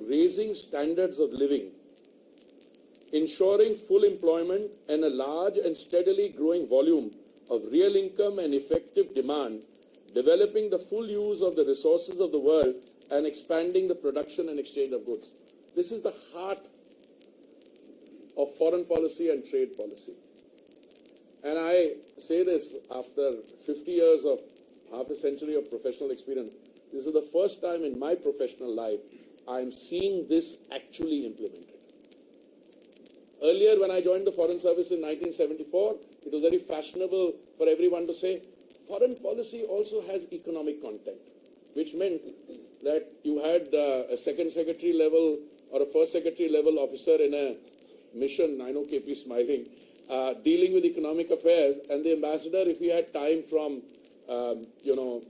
raising standards of living, ensuring full employment and a large and steadily growing volume of real income and effective demand, developing the full use of the resources of the world and expanding the production and exchange of goods. This is the heart of foreign policy and trade policy. And I say this after 50 years of half a century of professional experience. This is the first time in my professional life I am seeing this actually implemented. Earlier, when I joined the Foreign Service in 1974, it was very fashionable for everyone to say, foreign policy also has economic content, which meant that you had a second secretary level or a first secretary level officer in a mission, I know KP smiling, dealing with economic affairs, and the ambassador, if he had time from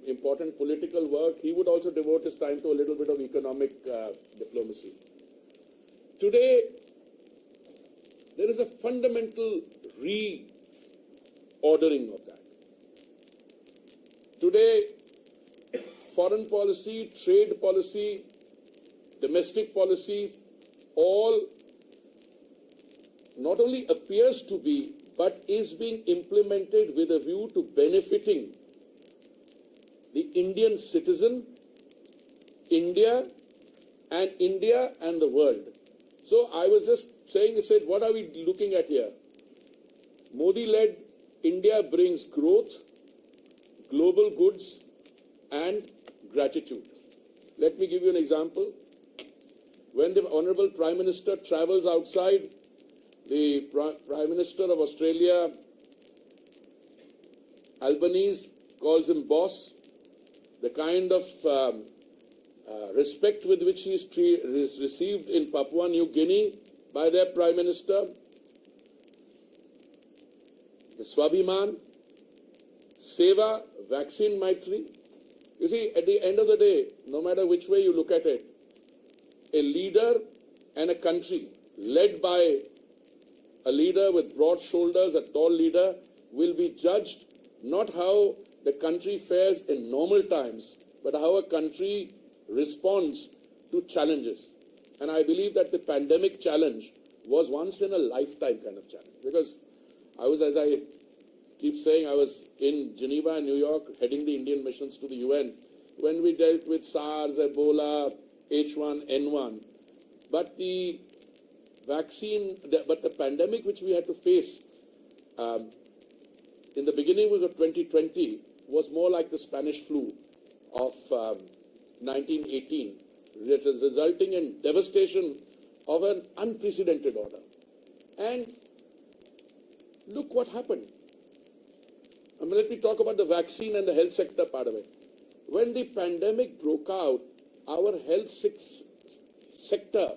important political work, he would also devote his time to a little bit of economic diplomacy. Today, there is a fundamental reordering of that. Today, foreign policy, trade policy, domestic policy, all not only appears to be, but is being implemented with a view to benefiting the Indian citizen, India and the world. So I was just saying, what are we looking at here? Modi-led India brings growth, global goods and gratitude. Let me give you an example. When the Honorable Prime Minister travels outside, the Prime Minister of Australia, Albanese, calls him boss. The kind of respect with which he is received in Papua New Guinea by their Prime Minister, the Swabhiman, Seva, Vaccine Maitri. You see, at the end of the day, no matter which way you look at it, a leader and a country led by a leader with broad shoulders, a tall leader, will be judged not how the country fares in normal times, but how a country responds to challenges. And I believe that the pandemic challenge was once in a lifetime kind of challenge. Because I was, as I keep saying, I was in Geneva and New York heading the Indian missions to the UN when we dealt with SARS, Ebola, H1N1. But the pandemic which we had to face in the beginning of 2020 was more like the Spanish flu of 1918, resulting in devastation of an unprecedented order. And look what happened. Let me talk about the vaccine and the health sector part of it. When the pandemic broke out, our health sector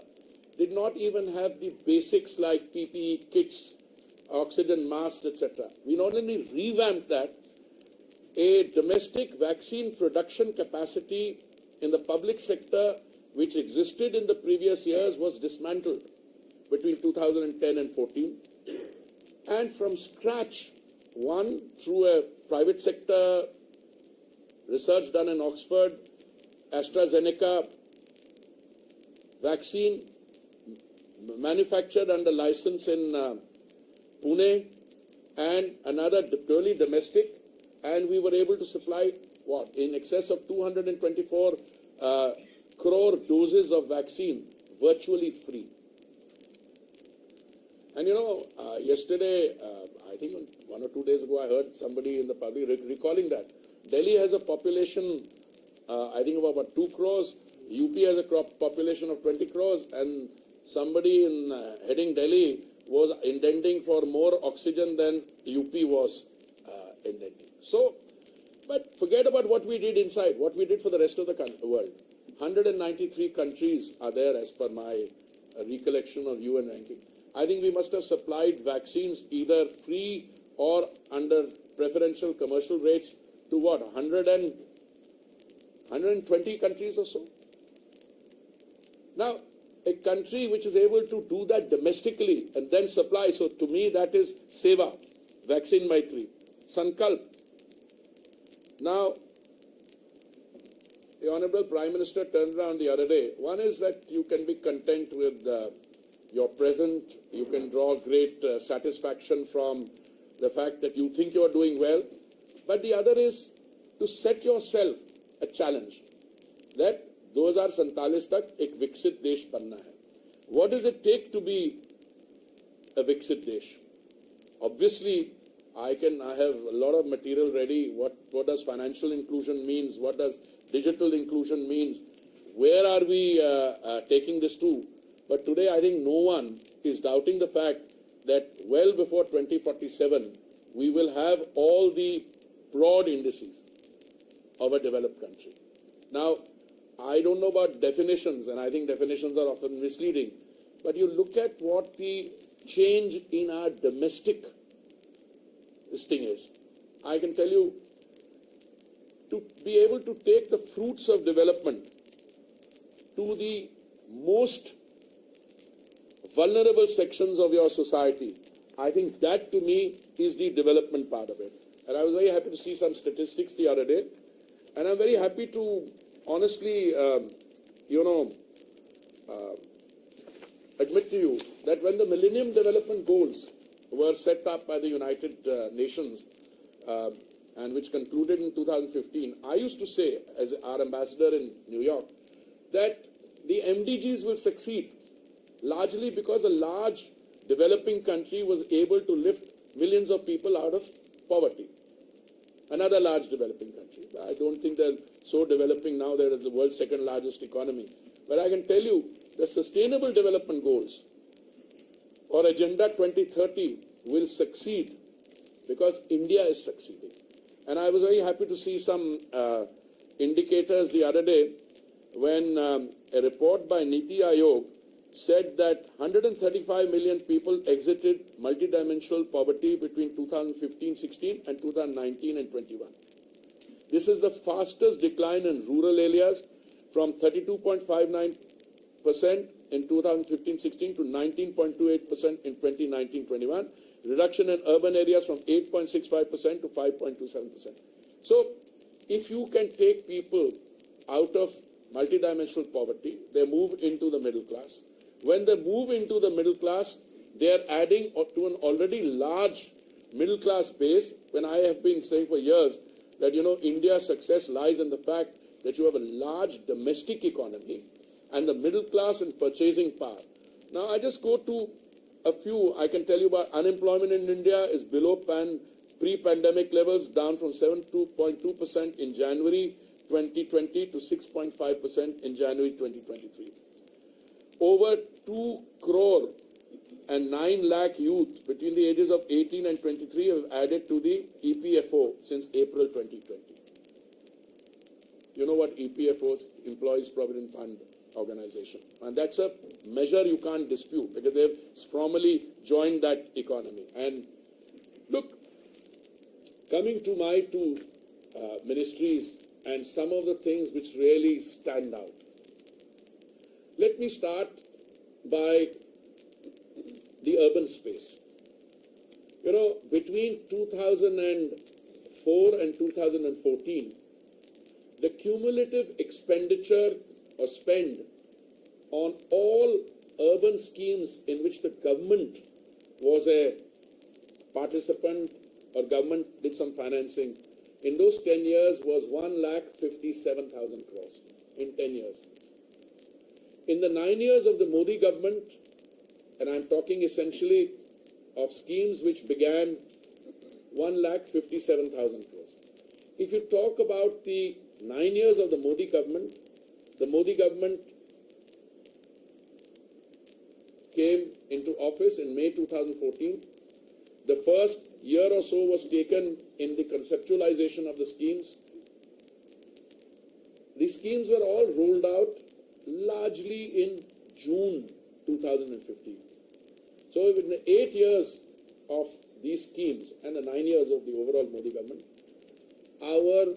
did not even have the basics like PPE kits, oxygen masks, etc. We not only revamped that, a domestic vaccine production capacity in the public sector which existed in the previous years was dismantled between 2010 and 14. And from scratch, one, through a private sector research done in Oxford, AstraZeneca vaccine manufactured under license in Pune, and another purely domestic, and we were able to supply in excess of 224 crore doses of vaccine virtually free. And yesterday, I think 1 or 2 days ago, I heard somebody in the public recalling that Delhi has a population, I think of about 2 crores. UP has a population of 20 crores, and somebody in heading Delhi was intending for more oxygen than UP was intending. So, but forget about what we did inside, what we did for the rest of the world. 193 countries are there as per my recollection of UN ranking. I think we must have supplied vaccines either free or under preferential commercial rates to 120 countries or so. Now, a country which is able to do that domestically and then supply, so to me that is Seva, Vaccine Maitri, Sankalp. Now, the Honorable Prime Minister turned around the other day. One is that you can be content with your present. You can draw great satisfaction from the fact that you think you are doing well. But the other is to set yourself a challenge that 2047 तक एक विकसित देश बनना है. What does it take to be a विकसित देश? Obviously, I have a lot of material ready. What does financial inclusion means? What does digital inclusion means? Where are we taking this to? But today, I think no one is doubting the fact that well before 2047, we will have all the broad indices of a developed country. Now, I don't know about definitions, and I think definitions are often misleading, but you look at what the change in our domestic this thing is. I can tell you, to be able to take the fruits of development to the most vulnerable sections of your society, I think that to me is the development part of it. And I was very happy to see some statistics the other day. And I'm very happy to honestly, admit to you that when the Millennium Development Goals were set up by the United Nations and which concluded in 2015, I used to say, as our ambassador in New York, that the MDGs will succeed largely because a large developing country was able to lift millions of people out of poverty. Another large developing country. I don't think they're so developing now that it's the world's second largest economy. But I can tell you, the Sustainable Development Goals or Agenda 2030 will succeed because India is succeeding. And I was very happy to see some indicators the other day when a report by Niti Aayog said that 135 million people exited multidimensional poverty between 2015-16 and 2019 and 21. This is the fastest decline in rural areas from 32.59% in 2015-16 to 19.28% in 2019-21. Reduction in urban areas from 8.65% to 5.27%. So, if you can take people out of multidimensional poverty, they move into the middle class. When they move into the middle class, they are adding to an already large middle class base. When I have been saying for years that, India's success lies in the fact that you have a large domestic economy and the middle class in purchasing power. Now, I just go to a few. I can tell you about unemployment in India is below pre-pandemic levels, down from 7.2% in January 2020 to 6.5% in January 2023. Over 2 crore and 9 lakh youth between the ages of 18 and 23 have added to the EPFO since April 2020. You know what EPFO is? Employees Provident Fund Organization. And that's a measure you can't dispute because they've formally joined that economy. And look, coming to my two ministries and some of the things which really stand out. Let me start by the urban space. Between 2004 and 2014, the cumulative expenditure or spend on all urban schemes in which the government was a participant or government did some financing, in those 10 years was 1,57,000 crores in 10 years. In the 9 years of the Modi government, and I'm talking essentially of schemes which began 1,57,000 crores. If you talk about the 9 years of the Modi government came into office in May 2014. The first year or so was taken in the conceptualization of the schemes. The schemes were all rolled out largely in June 2015. So in the 8 years of these schemes and the 9 years of the overall Modi government, our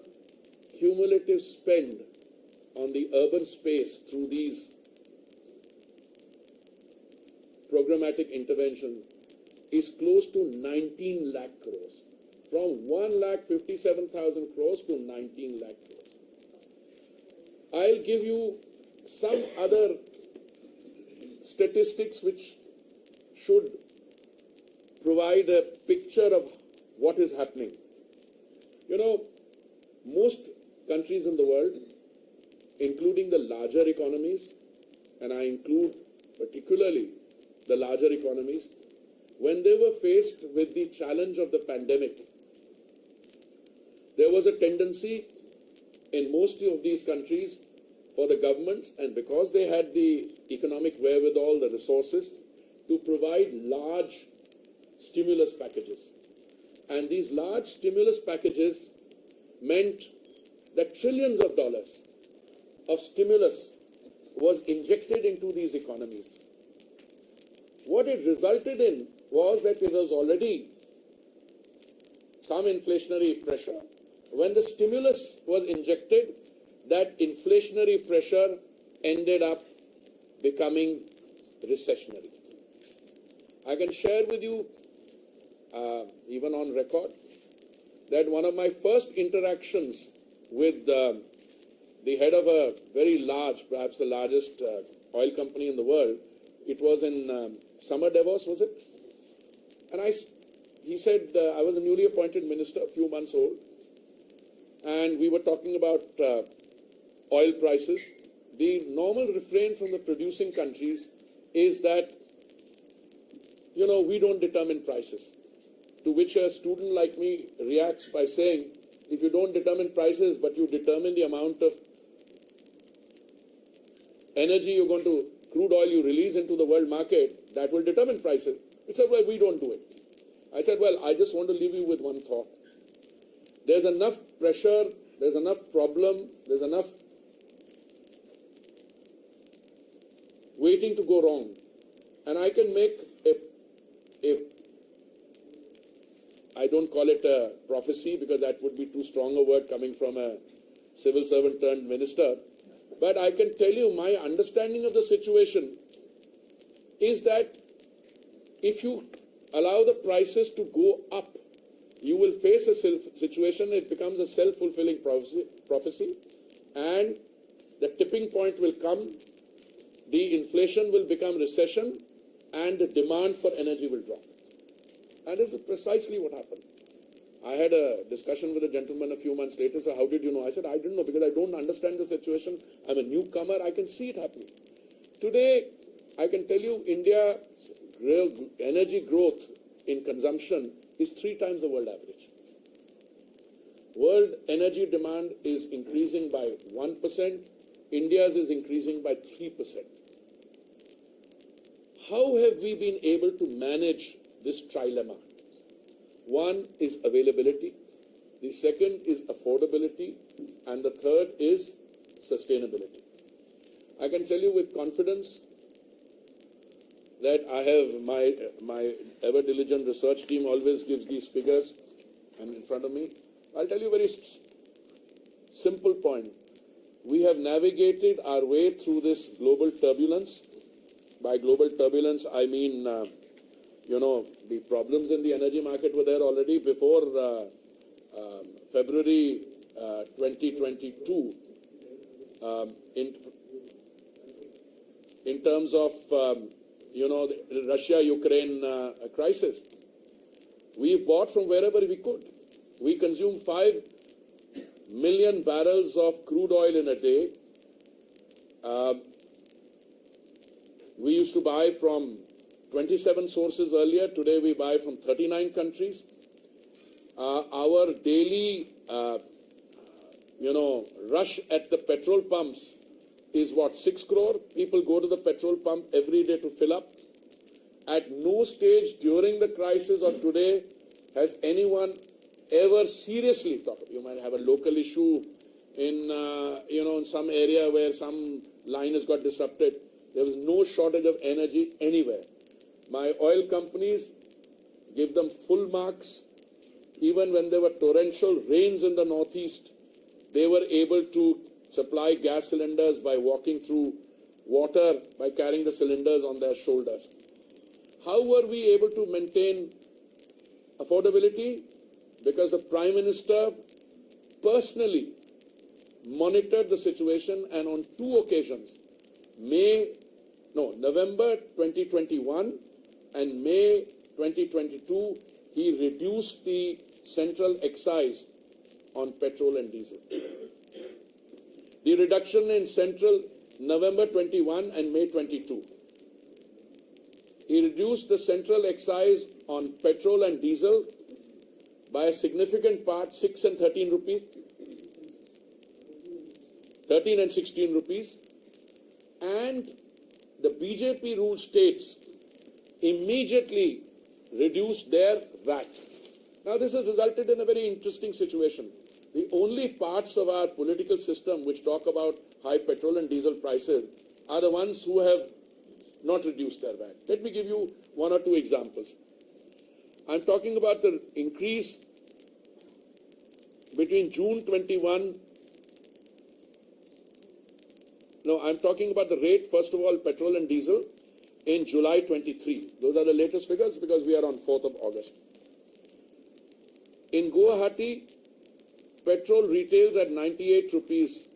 cumulative spend on the urban space through these programmatic interventions is close to 19 lakh crores. From 1,57,000 crores to 19 lakh crores. I'll give you some other statistics which should provide a picture of what is happening. You know, most countries in the world, including the larger economies, and I include particularly the larger economies, when they were faced with the challenge of the pandemic, there was a tendency in most of these countries for the governments, and because they had the economic wherewithal, the resources, to provide large stimulus packages. And these large stimulus packages meant that trillions of dollars of stimulus was injected into these economies. What it resulted in was that there was already some inflationary pressure. When the stimulus was injected, that inflationary pressure ended up becoming recessionary. I can share with you, even on record, that one of my first interactions with the head of a very large, perhaps the largest oil company in the world, it was in Summer Davos, was it? And he said, I was a newly appointed minister, a few months old, and we were talking about oil prices. The normal refrain from the producing countries is that, you know, we don't determine prices. To which a student like me reacts by saying, if you don't determine prices, but you determine the amount of energy you're going to, crude oil you release into the world market, that will determine prices. He said, well, we don't do it. I said, well, I just want to leave you with one thought. There's enough pressure, there's enough problem, there's enough waiting to go wrong. And I can make I don't call it a prophecy because that would be too strong a word coming from a civil servant turned minister. But I can tell you my understanding of the situation is that if you allow the prices to go up, you will face a situation, it becomes a self-fulfilling prophecy, and the tipping point will come, the inflation will become recession, and the demand for energy will drop. And this is precisely what happened. I had a discussion with a gentleman a few months later. So how did you know? I said, I didn't know because I don't understand the situation. I'm a newcomer. I can see it happening. Today, I can tell you India's real energy growth in consumption is 3 times the world average. World energy demand is increasing by 1%. India's is increasing by 3%. How have we been able to manage this trilemma? One is availability, the second is affordability, and the third is sustainability. I can tell you with confidence that I have my ever diligent research team always gives these figures and in front of me. I'll tell you a very simple point. We have navigated our way through this global turbulence. By global turbulence, I mean you know, the problems in the energy market were there already before February 2022 in terms of, you know, the Russia-Ukraine crisis. We bought from wherever we could. We consume 5 million barrels of crude oil in a day. We used to buy from 27 sources earlier. Today we buy from 39 countries. Our daily, you know, rush at the petrol pumps is what, 6 crore? People go to the petrol pump every day to fill up. At no stage during the crisis or today has anyone ever seriously thought of, you might have a local issue in, you know, in some area where some line has got disrupted. There was no shortage of energy anywhere. My oil companies give them full marks. Even when there were torrential rains in the northeast, they were able to supply gas cylinders by walking through water, by carrying the cylinders on their shoulders. How were we able to maintain affordability? Because the Prime Minister personally monitored the situation, and on two occasions, November 2021 and May 2022, he reduced the central excise on petrol and diesel. The reduction in central November 21 and May 22. He reduced the central excise on petrol and diesel by a significant part, 6 and 13 rupees, 13 and 16 rupees, and the BJP ruled states immediately reduced their VAT. Now this has resulted in a very interesting situation. The only parts of our political system which talk about high petrol and diesel prices are the ones who have not reduced their VAT. Let me give you one or two examples. I'm talking about the increase between June 21. No, I'm talking about the rate, first of all, petrol and diesel in July 23. Those are the latest figures because we are on 4th of August. In Guwahati, petrol retails at 98 rupees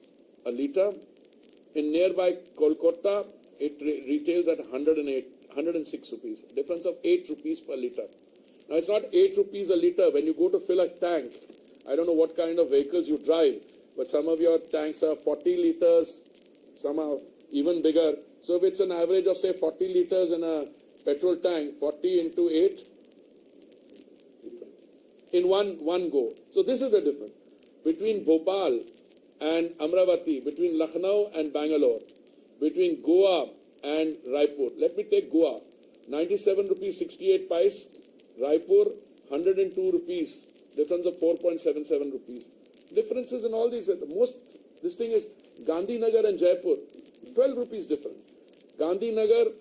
a litre. In nearby Kolkata, it retails at 106 rupees. Difference of 8 rupees per litre. Now, it's not 8 rupees a litre. When you go to fill a tank, I don't know what kind of vehicles you drive, but some of your tanks are 40 litres, some are even bigger. So if it's an average of, say, 40 litres in a petrol tank, 40 into 8, in one go. So this is the difference between Bhopal and Amravati, between Lucknow and Bangalore, between Goa and Raipur. Let me take Goa, 97 rupees 68 paise, Raipur 102 rupees, difference of 4.77 rupees. Differences in all these, this thing is Gandhinagar and Jaipur, 12 rupees different. Gandhinagar,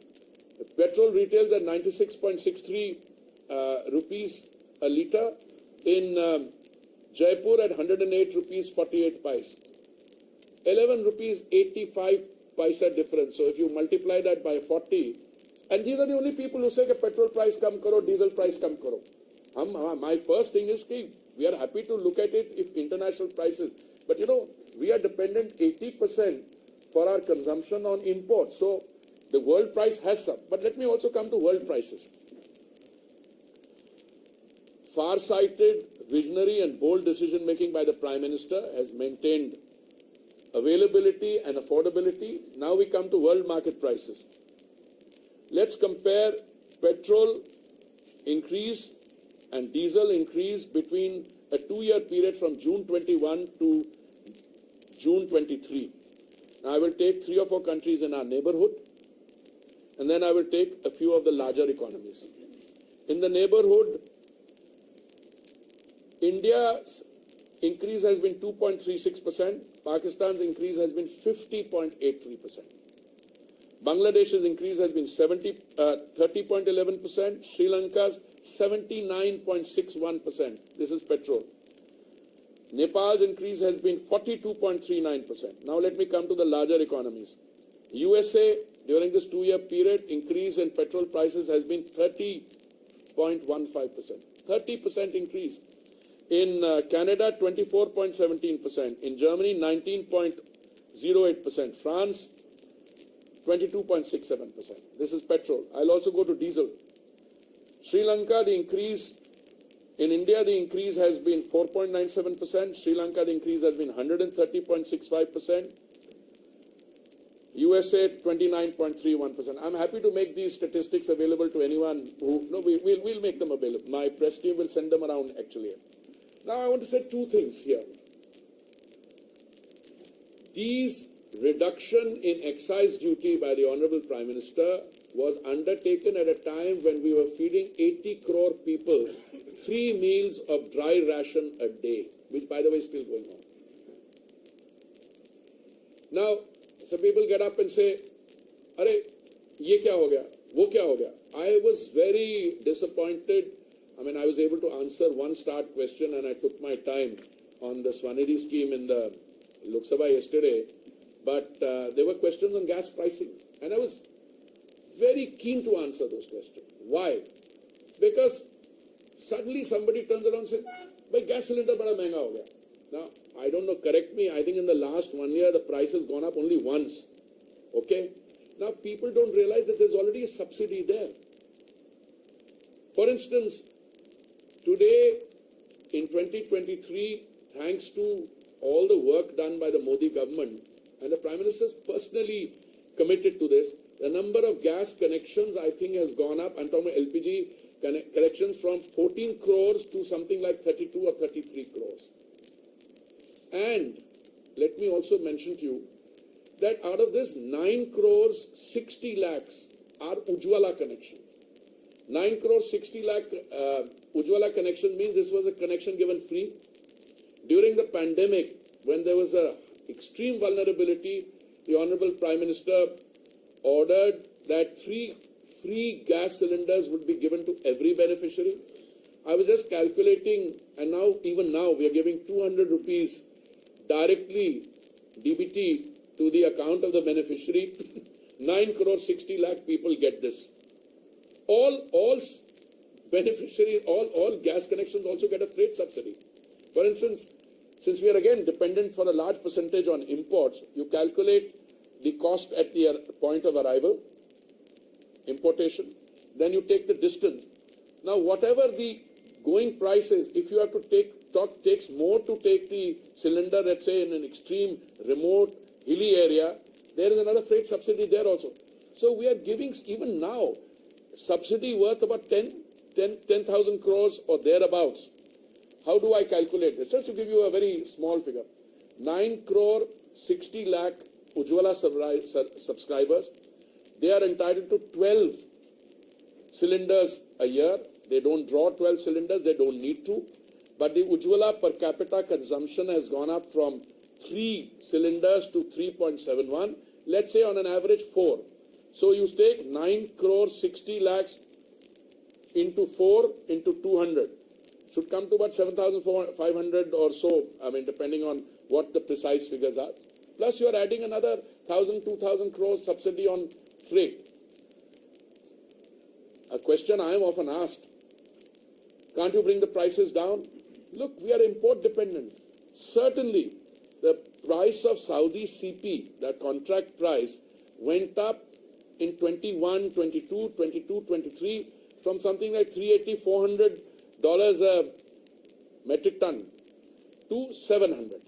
petrol retails at 96.63 rupees a litre, in Jaipur at 108 rupees 48 paise. 11 rupees 85 paisa difference. So if you multiply that by 40, and these are the only people who say that petrol price come karo, diesel price come karo. My first thing is that we are happy to look at it if international prices, but we are dependent 80% for our consumption on imports. So the world price has some. But let me also come to world prices. Far-sighted, visionary and bold decision-making by the Prime Minister has maintained availability and affordability. Now we come to world market prices. Let's compare petrol increase and diesel increase between a 2-year period from June 21 to June 23. Now I will take 3 or 4 countries in our neighborhood, and then I will take a few of the larger economies. In the neighborhood, India's increase has been 2.36%. Pakistan's increase has been 50.83%. Bangladesh's increase has been 30.11%. Sri Lanka's 79.61%. This is petrol. Nepal's increase has been 42.39%. Now let me come to the larger economies. USA, during this 2-year period, increase in petrol prices has been 30.15%. 30% increase. In Canada, 24.17%. In Germany, 19.08%. France, 22.67%. This is petrol. I'll also go to diesel. Sri Lanka, the increase. In India, the increase has been 4.97%. Sri Lanka, the increase has been 130.65%. USA, 29.31%. I'm happy to make these statistics available to anyone who... No, we'll make them available. My press team will send them around, actually. Now, I want to say 2 things here. These reduction in excise duty by the Honorable Prime Minister was undertaken at a time when we were feeding 80 crore people 3 meals of dry ration a day, which, by the way, is still going on. Now, some people get up and say, "Arey, ye kya ho gaya? Wo kya ho gaya?" I was very disappointed. I mean, I was able to answer one start question, and I took my time on the Swanidhi scheme in the Lok Sabha yesterday. But there were questions on gas pricing, and I was very keen to answer those questions. Why? Because suddenly somebody turns around and says, "Bhai, gas cylinder bada mehenga ho gaya." Now, I don't know, correct me, I think in the last 1 year the price has gone up only once. Okay? Now people don't realize that there's already a subsidy there. For instance, today in 2023, thanks to all the work done by the Modi government, and the Prime Minister is personally committed to this, the number of gas connections, I think, has gone up. I'm talking about LPG connections from 14 crores to something like 32 or 33 crores. And let me also mention to you that out of this 9 crores 60 lakhs are Ujjwala connections. 9 crores 60 lakh Ujjwala connection means this was a connection given free. During the pandemic, when there was a extreme vulnerability, the Honorable Prime Minister ordered that 3 free gas cylinders would be given to every beneficiary. I was just calculating, and now, even now, we are giving 200 rupees directly, DBT, to the account of the beneficiary. 9 crore 60 lakh people get this. All beneficiaries, all gas connections also get a freight subsidy. For instance, since we are again dependent for a large percentage on imports, you calculate the cost at the point of arrival, importation, then you take the distance. Now, whatever the going price is, if you have to takes more to take the cylinder, let's say in an extreme, remote, hilly area, there is another freight subsidy there also. So we are giving, even now, subsidy worth about 10,000 crores or thereabouts. How do I calculate this? Just to give you a very small figure. 9 crore 60 lakh Ujjwala subscribers, they are entitled to 12 cylinders a year. They don't draw 12 cylinders, they don't need to. But the Ujjwala per capita consumption has gone up from 3 cylinders to 3.71. Let's say on an average 4. So you take 9 crore 60 lakhs into 4 into 200. Should come to about 7,500 or so, I mean, depending on what the precise figures are. Plus you are adding another 1,000, 2,000 crores subsidy on freight. A question I am often asked, can't you bring the prices down? Look, we are import dependent. Certainly, the price of Saudi CP, that contract price, went up in 21, 22, 22, 23 from something like $380, $400 a metric ton to 700.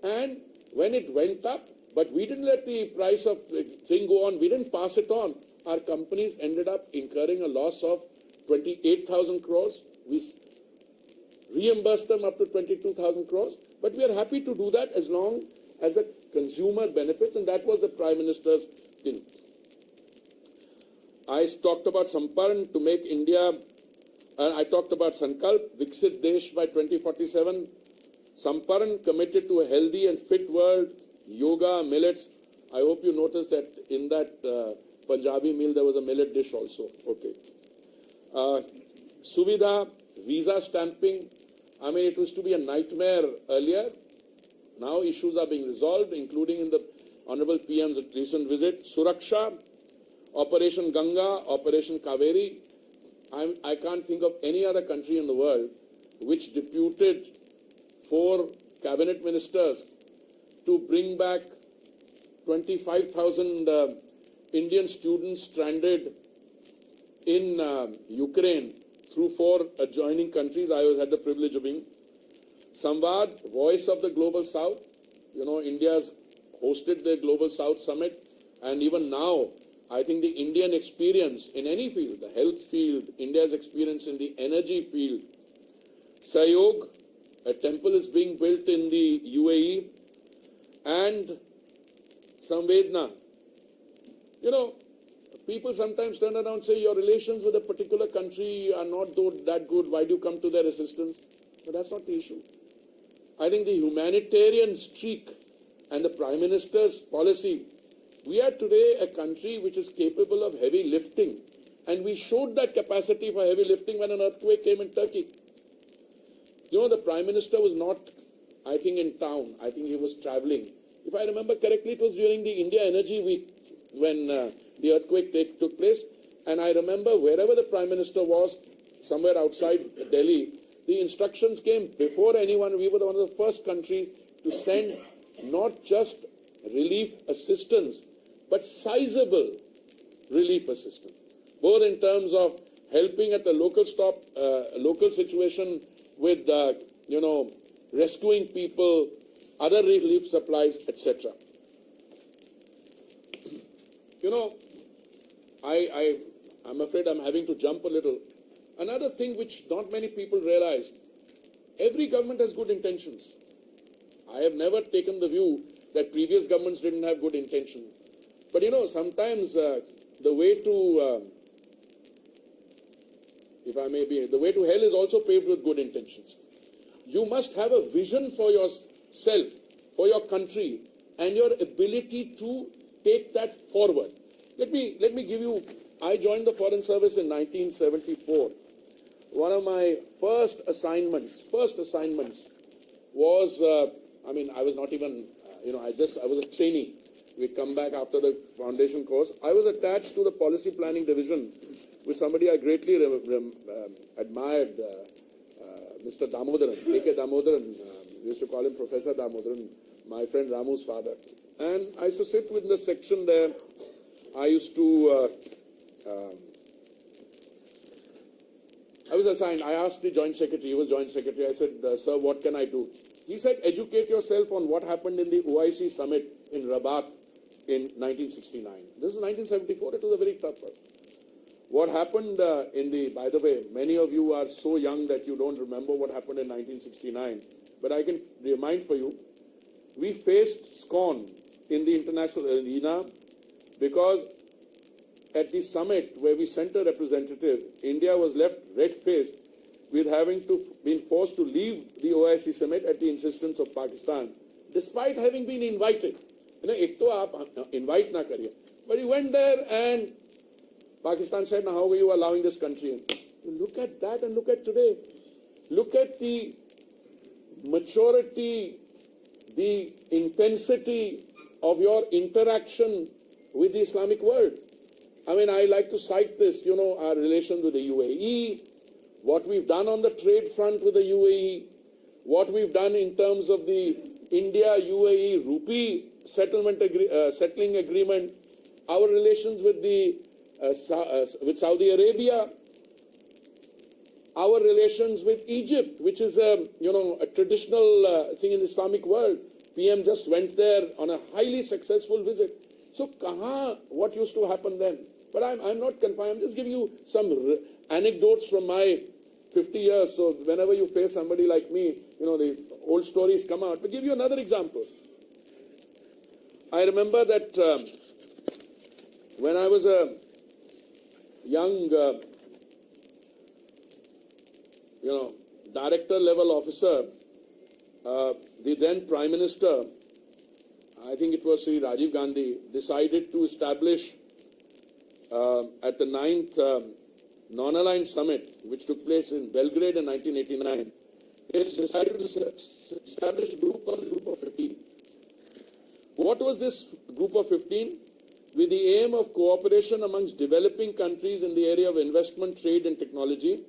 And when it went up, but we didn't let the price of the thing go on, we didn't pass it on. Our companies ended up incurring a loss of 28,000 crores. We reimbursed them up to 22,000 crores. But we are happy to do that as long as the consumer benefits, and that was the Prime Minister's thing. I talked about Samparn to make India, I talked about Sankalp, Viksit Desh by 2047. Samparn committed to a healthy and fit world, yoga, millets. I hope you noticed that in that Punjabi meal there was a millet dish also. Okay. Suvidha, visa stamping. I mean, it was to be a nightmare earlier. Now issues are being resolved, including in the Honorable PM's recent visit. Suraksha, Operation Ganga, Operation Kaveri. I can't think of any other country in the world which deputed 4 cabinet ministers to bring back 25,000 Indian students stranded in Ukraine through 4 adjoining countries. I had the privilege of being. Samvad, Voice of the Global South. You know, India's hosted the Global South Summit, and even now, I think the Indian experience in any field, the health field, India's experience in the energy field. Sayog, a temple is being built in the UAE, and Samvedna. You know, people sometimes turn around and say your relations with a particular country are not that good, why do you come to their assistance? But that's not the issue. I think the humanitarian streak and the Prime Minister's policy, we are today a country which is capable of heavy lifting, and we showed that capacity for heavy lifting when an earthquake came in Turkey. You know, the Prime Minister was not, I think, in town. I think he was traveling. If I remember correctly, it was during the India Energy Week when the earthquake took place. And I remember wherever the Prime Minister was, somewhere outside Delhi, The instructions came before anyone. We were one of the first countries to send not just relief assistance, but sizable relief assistance, both in terms of helping at the local situation with, rescuing people, other relief supplies, etc. I'm afraid I'm having to jump a little. Another thing which not many people realize, every government has good intentions. I have never taken the view that previous governments didn't have good intentions. But sometimes the way to, the way to hell is also paved with good intentions. You must have a vision for yourself, for your country, and your ability to take that forward. Let me give you, I joined the Foreign Service in 1974. One of my first assignments was, I was not even, I was a trainee. We'd come back after the foundation course. I was attached to the policy planning division with somebody I greatly admired, Mr. Damodaran, A.K. Damodaran. We used to call him Professor Damodaran, my friend Ramu's father. And I used to sit with the section there. I used to, I was assigned, I asked the Joint Secretary, he was Joint Secretary, I said, sir, what can I do? He said, educate yourself on what happened in the OIC summit in Rabat in 1969. This is 1974, it was a very tough one. What happened by the way, many of you are so young that you don't remember what happened in 1969, but I can remind for you, we faced scorn in the international arena because at the summit where we sent a representative, India was left red-faced with having been forced to leave the OIC summit at the insistence of Pakistan, despite having been invited. Ek to aap invite na kariye. But he went there and Pakistan said, now how are you allowing this country in? You look at that and look at today. Look at the maturity, the intensity of your interaction with the Islamic world. I like to cite this, our relations with the UAE, what we've done on the trade front with the UAE, what we've done in terms of the India-UAE rupee settling agreement, our relations with with Saudi Arabia, our relations with Egypt, which is a traditional thing in the Islamic world. PM just went there on a highly successful visit. So, what used to happen then? But I'm not confined. I'm just giving you some anecdotes from my 50 years. So, whenever you face somebody like me, the old stories come out. But give you another example. I remember that when I was a young, director-level officer, the then Prime Minister, I think it was Shri Rajiv Gandhi, decided to establish at the 9th Non-Aligned Summit, which took place in Belgrade in 1989, they decided to establish a group called the Group of 15. What was this Group of 15? With the aim of cooperation amongst developing countries in the area of investment, trade and technology.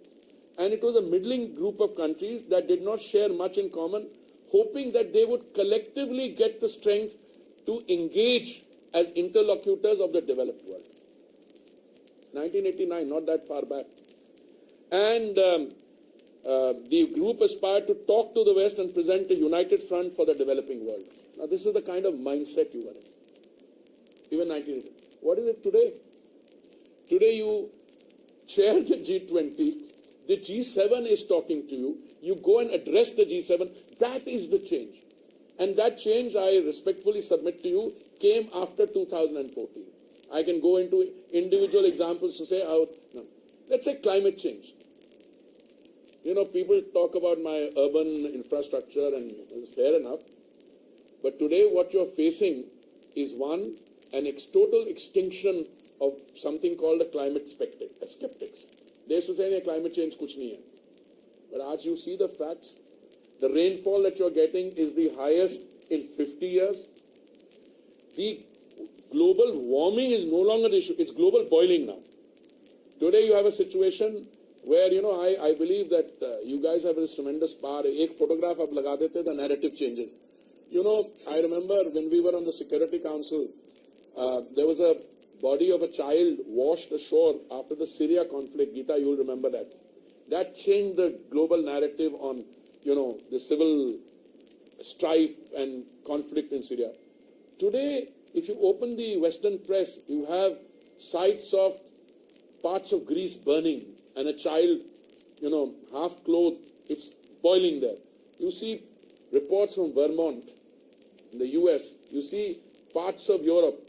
And it was a middling group of countries that did not share much in common, hoping that they would collectively get the strength to engage as interlocutors of the developed world. 1989, not that far back. And the group aspired to talk to the West and present a united front for the developing world. Now, this is the kind of mindset you were in. Even 1980. What is it today? Today you chair the G20, the G7 is talking to you, you go and address the G7. That is the change. And that change, I respectfully submit to you, came after 2014. I can go into individual examples to say how, no. Let's say climate change. People talk about my urban infrastructure and it's fair enough. But today what you're facing is an total extinction of something called a climate skeptics. They used to say, climate change kuch nahi hai. But as you see the facts, the rainfall that you're getting is the highest in 50 years. The global warming is no longer the issue. It's global boiling now. Today you have a situation where, I believe that you guys have this tremendous power. Ek photograph ab laga dete, the narrative changes. I remember when we were on the Security Council, there was a body of a child washed ashore after the Syria conflict. Geeta, you'll remember that. That changed the global narrative on, the civil strife and conflict in Syria. Today, if you open the Western press, you have sights of parts of Greece burning and a child, half clothed, it's boiling there. You see reports from Vermont, in the US, you see parts of Europe.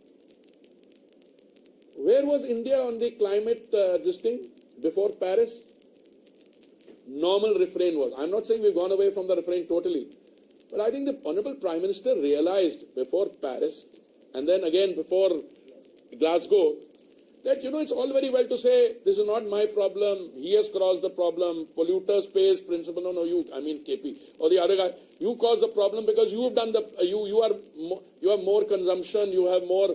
Where was India on the climate, this thing, before Paris? Normal refrain was. I'm not saying we've gone away from the refrain totally, but I think the Honourable Prime Minister realized before Paris, and then again before Glasgow, that, it's all very well to say, this is not my problem, he has caused the problem, polluters pays principle, no, you, KP, or the other guy, you cause the problem because you have done you have more consumption, you have more,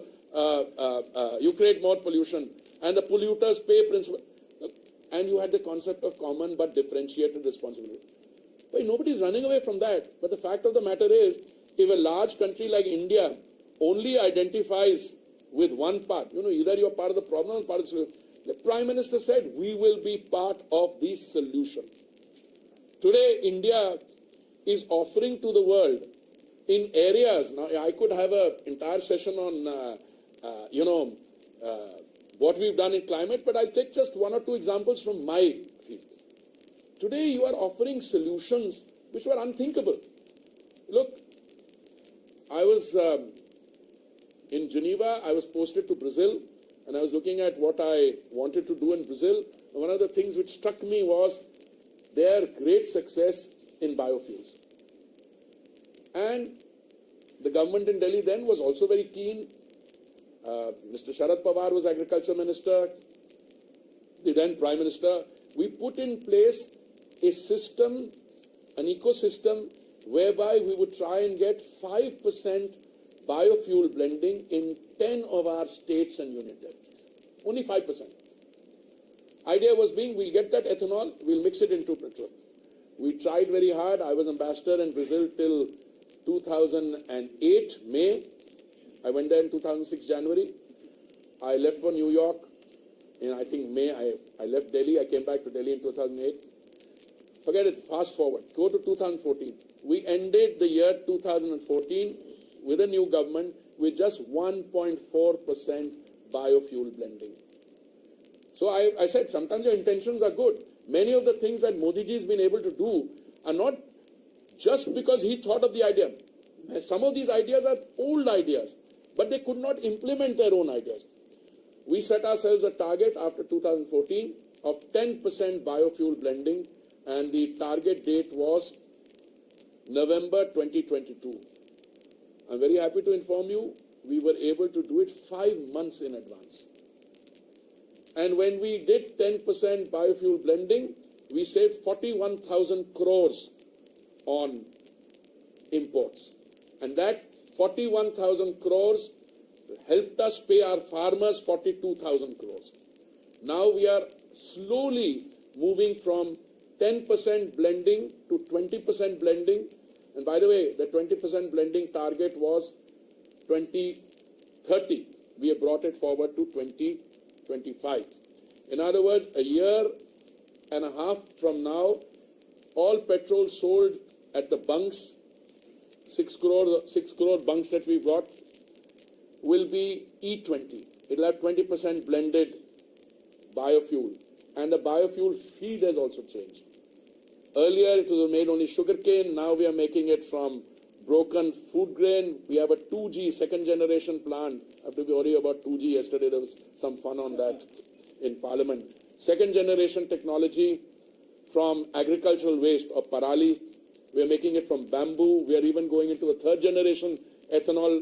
you create more pollution, and the polluters pay principle. And you had the concept of common but differentiated responsibility. But nobody is running away from that. But the fact of the matter is, if a large country like India only identifies with one part, either you're part of the problem or part of the solution. The Prime Minister said, we will be part of the solution. Today, India is offering to the world in areas, now I could have an entire session on, what we've done in climate, but I'll take just one or two examples from my field. Today, you are offering solutions which were unthinkable. Look, I was in Geneva, I was posted to Brazil, and I was looking at what I wanted to do in Brazil. And one of the things which struck me was their great success in biofuels. And the government in Delhi then was also very keen. Mr. Sharad Pawar was Agriculture Minister, the then Prime Minister. We put in place a system, an ecosystem, whereby we would try and get 5% biofuel blending in 10 of our states and union territories. Only 5%. Idea was being, we'll get that ethanol, we'll mix it into petrol. We tried very hard. I was ambassador in Brazil till 2008, May. I went there in 2006, January. I left for New York in, I think, May. I left Delhi. I came back to Delhi in 2008. Forget it. Fast forward. Go to 2014. We ended the year 2014 with a new government with just 1.4% biofuel blending. So I said, sometimes your intentions are good. Many of the things that Modi ji has been able to do are not just because he thought of the idea. Some of these ideas are old ideas, but they could not implement their own ideas. We set ourselves a target after 2014 of 10% biofuel blending, and the target date was November 2022. I'm very happy to inform you, we were able to do it 5 months in advance. And when we did 10% biofuel blending, we saved 41,000 crores on imports. And that 41,000 crores helped us pay our farmers 42,000 crores. Now we are slowly moving from 10% blending to 20% blending. And by the way, the 20% blending target was 2030. We have brought it forward to 2025. In other words, a year and a half from now, all petrol sold at the bunks, 6 crore bunks that we brought, will be E20. It will have 20% blended biofuel. And the biofuel feed has also changed. Earlier, it was made only sugarcane. Now we are making it from broken food grain. We have a 2G, second generation plant. I have to be worried about 2G. Yesterday there was some fun on that in Parliament. Second generation technology from agricultural waste of parali. We are making it from bamboo. We are even going into a third generation ethanol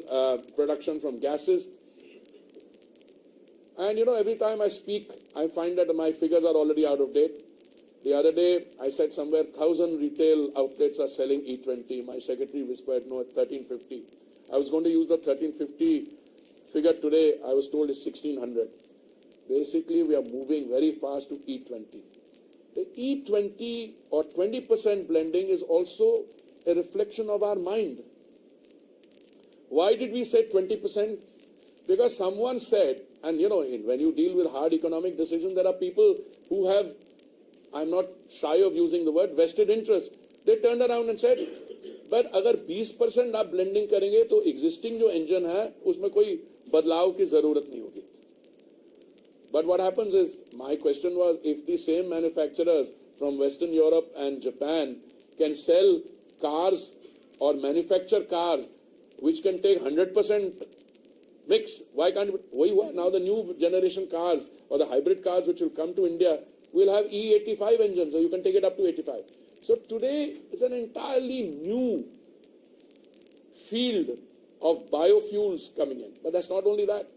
production from gases. And every time I speak, I find that my figures are already out of date. The other day, I said somewhere 1,000 retail outlets are selling E20. My secretary whispered, no, at 1,350. I was going to use the 1,350 figure today. I was told it's 1,600. Basically, we are moving very fast to E20. The E20 or 20% blending is also a reflection of our mind. Why did we say 20%? Because someone said, and when you deal with hard economic decisions, there are people who have, I'm not shy of using the word, vested interest. They turned around and said, but अगर 20% आप blending करेंगे तो existing जो engine है उसमें कोई बदलाव की जरूरत नहीं होगी. But what happens is, my question was, if the same manufacturers from Western Europe and Japan can sell cars or manufacture cars which can take 100% mix, why can't it? Now the new generation cars or the hybrid cars which will come to India will have E85 engines, so you can take it up to 85. So today it's an entirely new field of biofuels coming in. But that's not only that.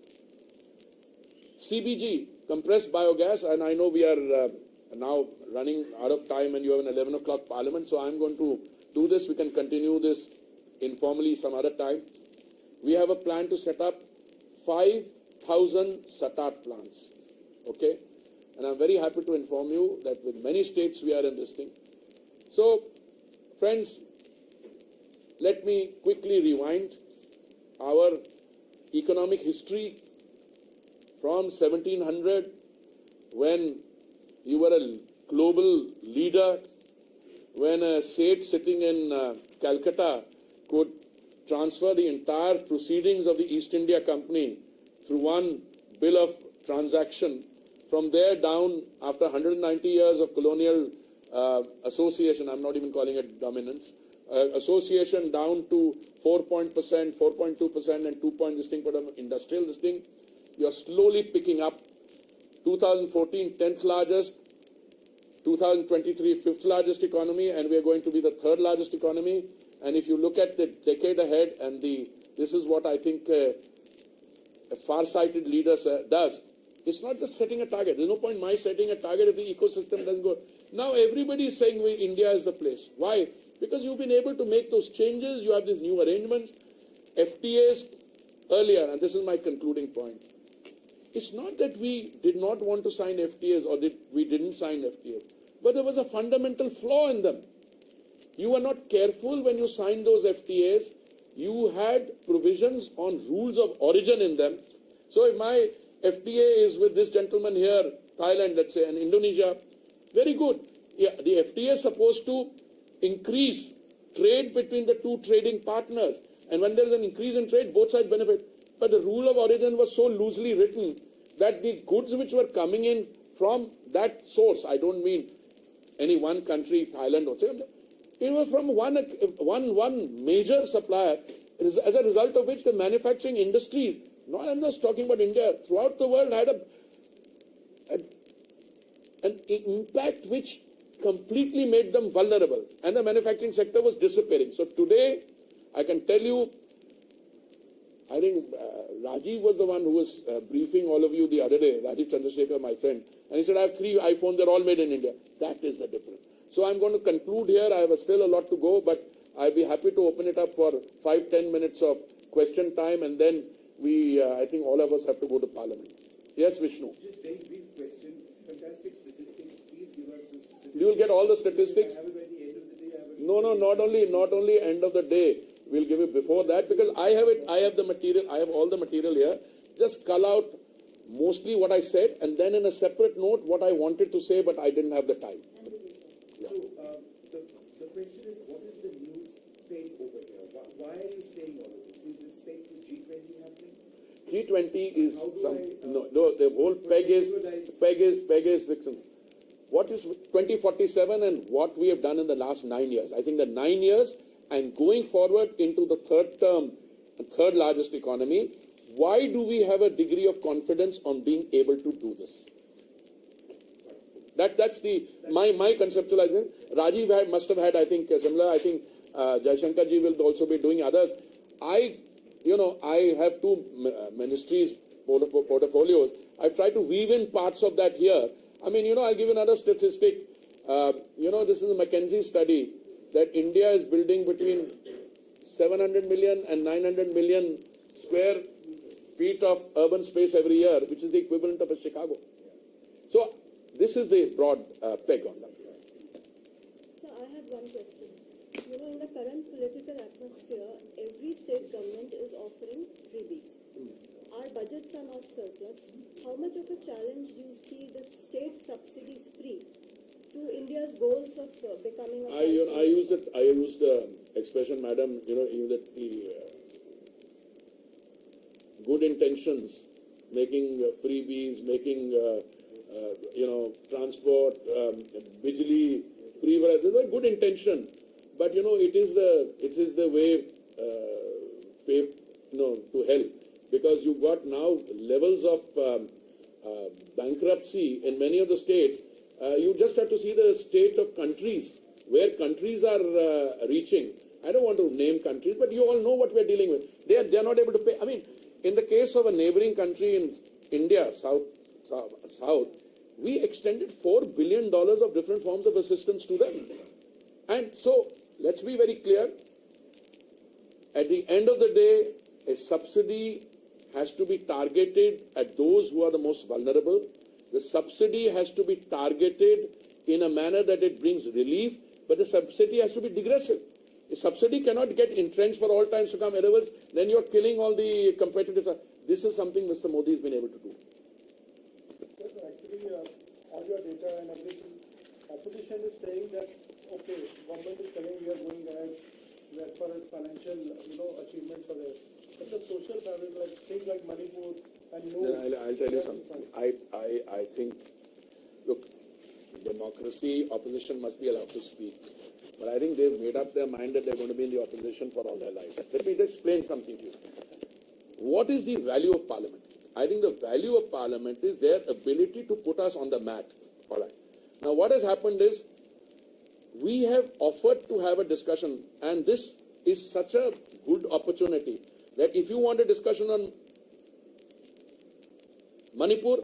CBG, compressed biogas, and I know we are now running out of time and you have an 11 o'clock parliament, so I'm going to do this. We can continue this informally some other time. We have a plan to set up 5,000 SATAT plants, okay? And I'm very happy to inform you that with many states we are in this thing. So, friends, let me quickly rewind our economic history from 1700, when you were a global leader, when a Seth sitting in Calcutta could transfer the entire proceedings of the East India Company through one bill of transaction. From there down, after 190 years of colonial association, I'm not even calling it dominance, association down to 4%, 4.2% and 2 point this thing for the industrial this thing, you're slowly picking up. 2014, 10th largest, 2023, 5th largest economy, and we are going to be the 3rd largest economy. And if you look at the decade ahead, and this is what I think a far-sighted leader does, it's not just setting a target. There's no point my setting a target if the ecosystem doesn't go. Now everybody is saying India is the place. Why? Because you've been able to make those changes, you have these new arrangements, FTAs earlier, and this is my concluding point. It's not that we did not want to sign FTAs or we didn't sign FTAs, but there was a fundamental flaw in them. You were not careful when you signed those FTAs. You had provisions on rules of origin in them. So if my FTA is with this gentleman here, Thailand, let's say, and Indonesia, very good. Yeah, the FTA is supposed to increase trade between the two trading partners. And when there is an increase in trade, both sides benefit. But the rule of origin was so loosely written that the goods which were coming in from that source, I don't mean any one country, Thailand or something, it was from one major supplier, as a result of which the manufacturing industries, I'm just talking about India, throughout the world had an impact which completely made them vulnerable, and the manufacturing sector was disappearing. So today, I can tell you, I think Rajiv was the one who was briefing all of you the other day, Rajiv Chandrasekhar, my friend, and he said, I have 3 iPhones, they're all made in India. That is the difference. So I'm going to conclude here. I have still a lot to go, but I'll be happy to open it up for 5-10 minutes of question time, and then I think all of us have to go to Parliament. Yes, Vishnu. Just very brief question. Fantastic statistics. Please give us the statistics. You will get all the statistics. I have it by the end of the day. No, not only end of the day. We'll give it before that, because I have it. I have the material. I have all the material here. Just cull out mostly what I said, and then in a separate note what I wanted to say, but I didn't have the time. So the question is, what is the new peg over here? Why are you saying all of this? Is this peg to G20 happening? G20 is the whole peg is fixing. What is 2047 and what we have done in the last 9 years? I think the 9 years and going forward into the 3rd term, 3rd largest economy, why do we have a degree of confidence on being able to do this? That's my conceptualizing. Rajiv must have had, I think, similar. I think Jaishankar ji will also be doing others. I have 2 ministries portfolios. I've tried to weave in parts of that here. I mean, I'll give another statistic. This is a McKinsey study that India is building between 700 million and 900 million square feet of urban space every year, which is the equivalent of a Chicago. So This is the broad peg on that. So I have one question. You know, in the current political atmosphere, every state government is offering freebies. Our budgets are not surplus. How much of a challenge do you see the state subsidies free to India's goals of becoming a... I use the expression, madam, that the good intentions, making freebies, making, transport, bijli, free, this is a good intention. But, it is the way, to hell. Because you've got now levels of bankruptcy in many of the states. You just have to see the state of countries, where countries are reaching. I don't want to name countries, but you all know what we're dealing with. They are not able to pay. I mean, in the case of a neighboring country in India, South, we extended $4 billion of different forms of assistance to them. And so, let's be very clear. At the end of the day, a subsidy has to be targeted at those who are the most vulnerable. The subsidy has to be targeted in a manner that it brings relief, but the subsidy has to be digressive. A subsidy cannot get entrenched for all times to come. Otherwise, then you're killing all the competitors. This is something Mr. Modi has been able to do. Yes, actually, all your data and everything, opposition is saying that, okay, government is telling we are going ahead as far as financial, achievements are there. But the social fabric, like things like Manipur and I'll tell you something. I think, look, democracy, opposition must be allowed to speak. But I think they've made up their mind that they're going to be in the opposition for all their lives. Let me explain something to you. What is the value of parliament? I think the value of parliament is their ability to put us on the mat. All right. Now, what has happened is, we have offered to have a discussion, and this is such a good opportunity that if you want a discussion on Manipur,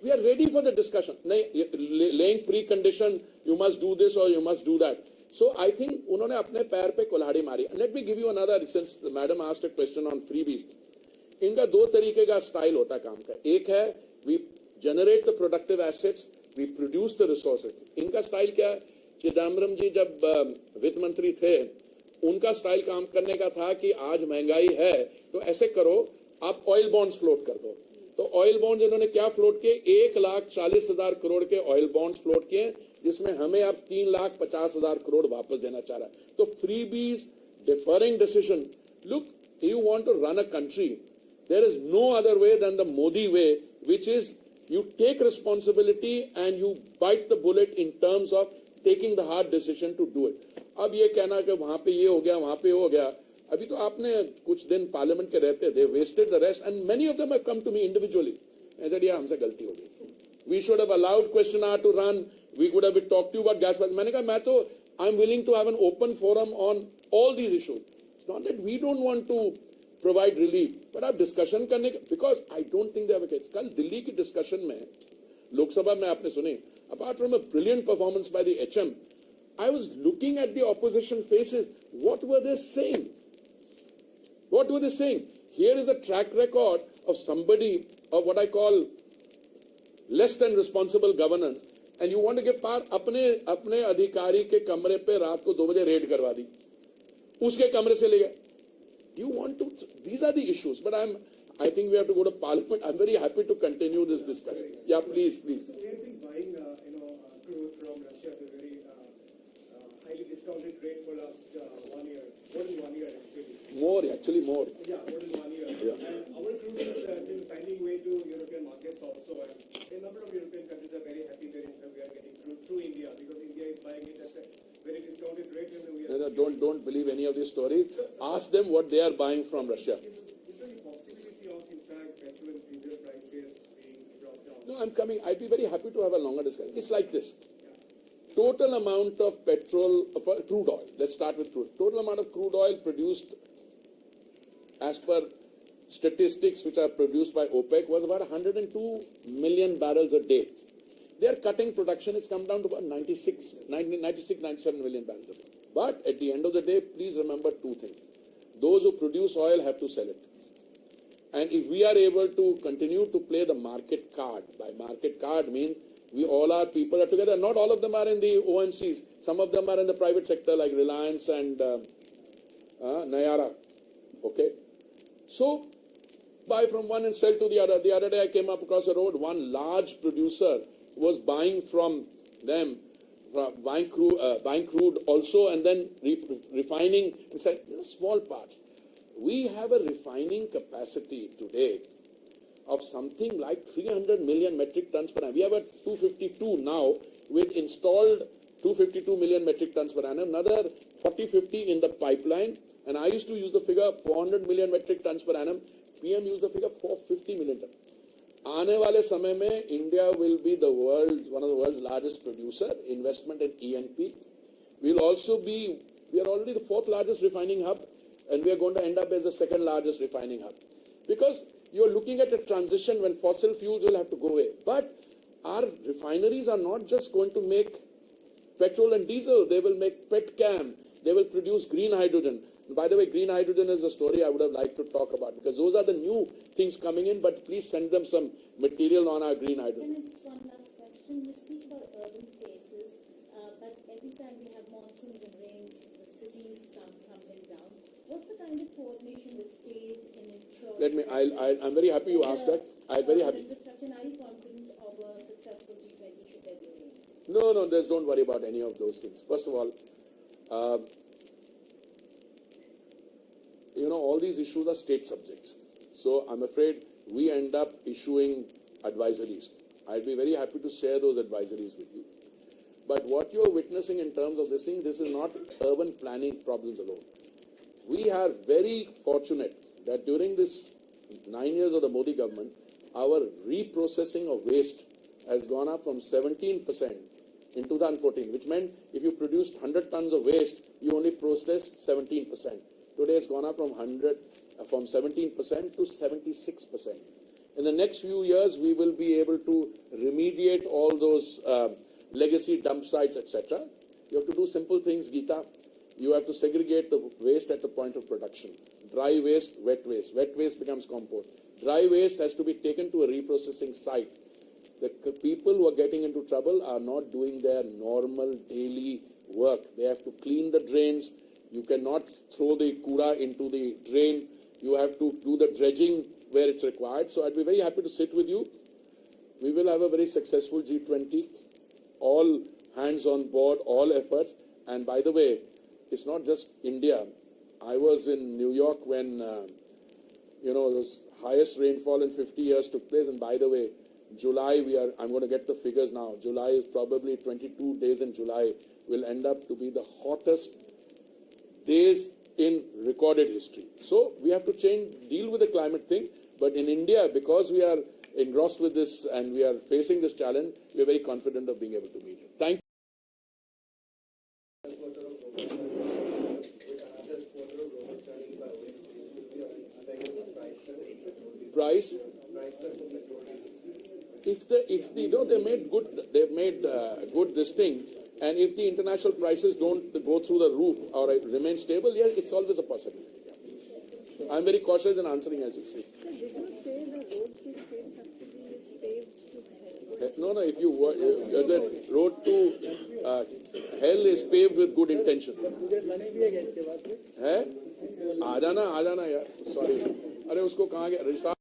we are ready for the discussion. Laying precondition, you must do this or you must do that. So I think उन्होंने अपने पैर पे कुल्हाड़ी मारी. And let me give you another, since the madam asked a question on freebies. इनका दो तरीके का स्टाइल होता है काम का. एक है, we generate the productive assets, we produce the resources. इनका स्टाइल क्या है? चिदम्बरम जी जब वित्त मंत्री थे, उनका स्टाइल काम करने का था कि आज महंगाई है तो ऐसे करो, आप ऑयल बॉन्ड्स फ्लोट कर दो. तो ऑयल बॉन्ड्स इन्होंने क्या फ्लोट किए? 1,40,000 करोड़ के ऑयल बॉन्ड्स फ्लोट किए, जिसमें हमें अब 3,50,000 करोड़ वापस देना चाह रहा है. तो freebies, differing decision. Look, you want to run a country, there is no other way than the Modi way, which is you take responsibility and you bite the bullet in terms of taking the hard decision to do it. अब ये कहना कि वहां पे ये हो गया, वहां पे हो गया. अभी तो आपने कुछ दिन पार्लियामेंट के रहते, they wasted the rest, and many of them have come to me individually. I said, yeah, हमसे गलती हो गई. We should have allowed question hour to run. We could have talked to you about gas. मैंने कहा मैं तो I'm willing to have an open forum on all these issues. It's not that we don't want to provide relief, but आप discussion करने का, because I don't think they have a case. कल दिल्ली की discussion में, लोकसभा में आपने सुनी, apart from a brilliant performance by the HM, I was looking at the opposition faces. What were they saying? What were they saying? Here is a track record of somebody of what I call less than responsible governance, and you want to give power अपने अधिकारी के कमरे पे रात को 2 बजे red करवा दी, उसके कमरे से ले गए. You want to? These are the issues. But I think we have to go to Parliament. I'm very happy to continue this discussion. Yeah, please. So we have been buying, crude from Russia at a very highly discounted rate for last 1 year, more than 1 year actually. More, actually more. Yeah, more than 1 year. Yeah. And our crude is been finding way to European markets also. And a number of European countries are very happy that we are getting crude through India, because India is buying it at a very discounted rate. And we are Don't believe any of these stories. Ask them what they are buying from Russia. Is there any possibility of, in fact, petrol and diesel prices being brought down? No, I'm coming. I'd be very happy to have a longer discussion. It's like this. Total amount of petrol, crude oil. Let's start with crude. Total amount of crude oil produced as per statistics which are produced by OPEC was about 102 million barrels a day. They are cutting production. It's come down to about 97 million barrels a day. But at the end of the day, please remember two things. Those who produce oil have to sell it. And if we are able to continue to play the market card, by market card means We all our people are together. Not all of them are in the OMCs. Some of them are in the private sector like Reliance and Nayara. Okay. So, buy from one and sell to the other. The other day I came up across a road. One large producer was buying from them, buying crude also, and then refining and said, this is a small part. We have a refining capacity today of something like 300 million metric tons per annum. We have a 252 now with installed 252 million metric tons per annum, another 40-50 in the pipeline. And I used to use the figure 400 million metric tons per annum. PM used the figure 450 million tons. आने वाले समय में India will be one of the world's largest producer. Investment in E&P. We are already the 4th largest refining hub, and we are going to end up as the 2nd largest refining hub. Because you are looking at a transition when fossil fuels will have to go away. But our refineries are not just going to make petrol and diesel. They will make petchem. They will produce green hydrogen. And by the way, green hydrogen is a story I would have liked to talk about, because those are the new things coming in, but please send them some material on our green hydrogen. And just one last question. You speak about urban spaces, but every time we have monsoons and rains, the cities come tumbling down. What's the kind of coordination with state in ensuring... I'm very happy you asked that. I'm very happy. Infrastructure, are you confident of a successful G20 should there be rains? No, don't worry about any of those things. First of all, all these issues are state subjects. So I'm afraid we end up issuing advisories. I'd be very happy to share those advisories with you. But what you're witnessing in terms of this thing, this is not urban planning problems alone. We are very fortunate that during this 9 years of the Modi government, our reprocessing of waste has gone up from 17% in 2014, which meant if you produced 100 tons of waste, you only processed 17%. Today it's gone up from 17% to 76%. In the next few years, we will be able to remediate all those legacy dump sites, etc. You have to do simple things, Geeta. You have to segregate the waste at the point of production. Dry waste, wet waste. Wet waste becomes compost. Dry waste has to be taken to a reprocessing site. The people who are getting into trouble are not doing their normal daily work. They have to clean the drains. You cannot throw the kura into the drain. You have to do the dredging where it's required. So I'd be very happy to sit with you. We will have a very successful G20. All hands on board, all efforts. And by the way, it's not just India. I was in New York when, the highest rainfall in 50 years took place. And by the way, July, I'm going to get the figures now. July is probably 22 days in July will end up to be the hottest days in recorded history. So we have to deal with the climate thing. But in India, because we are engrossed with this and we are facing this challenge, we are very confident of being able to meet it. Thank you. Price. If they've made good this thing, and if the international prices don't go through the roof or remain stable, yes, it's always a possibility. I'm very cautious in answering, as you say. So did you say the road to state subsidy is paved to hell? No, if the road to hell is paved with good intention. है? आ जाना यार. Sorry. अरे उसको कहाँ गया?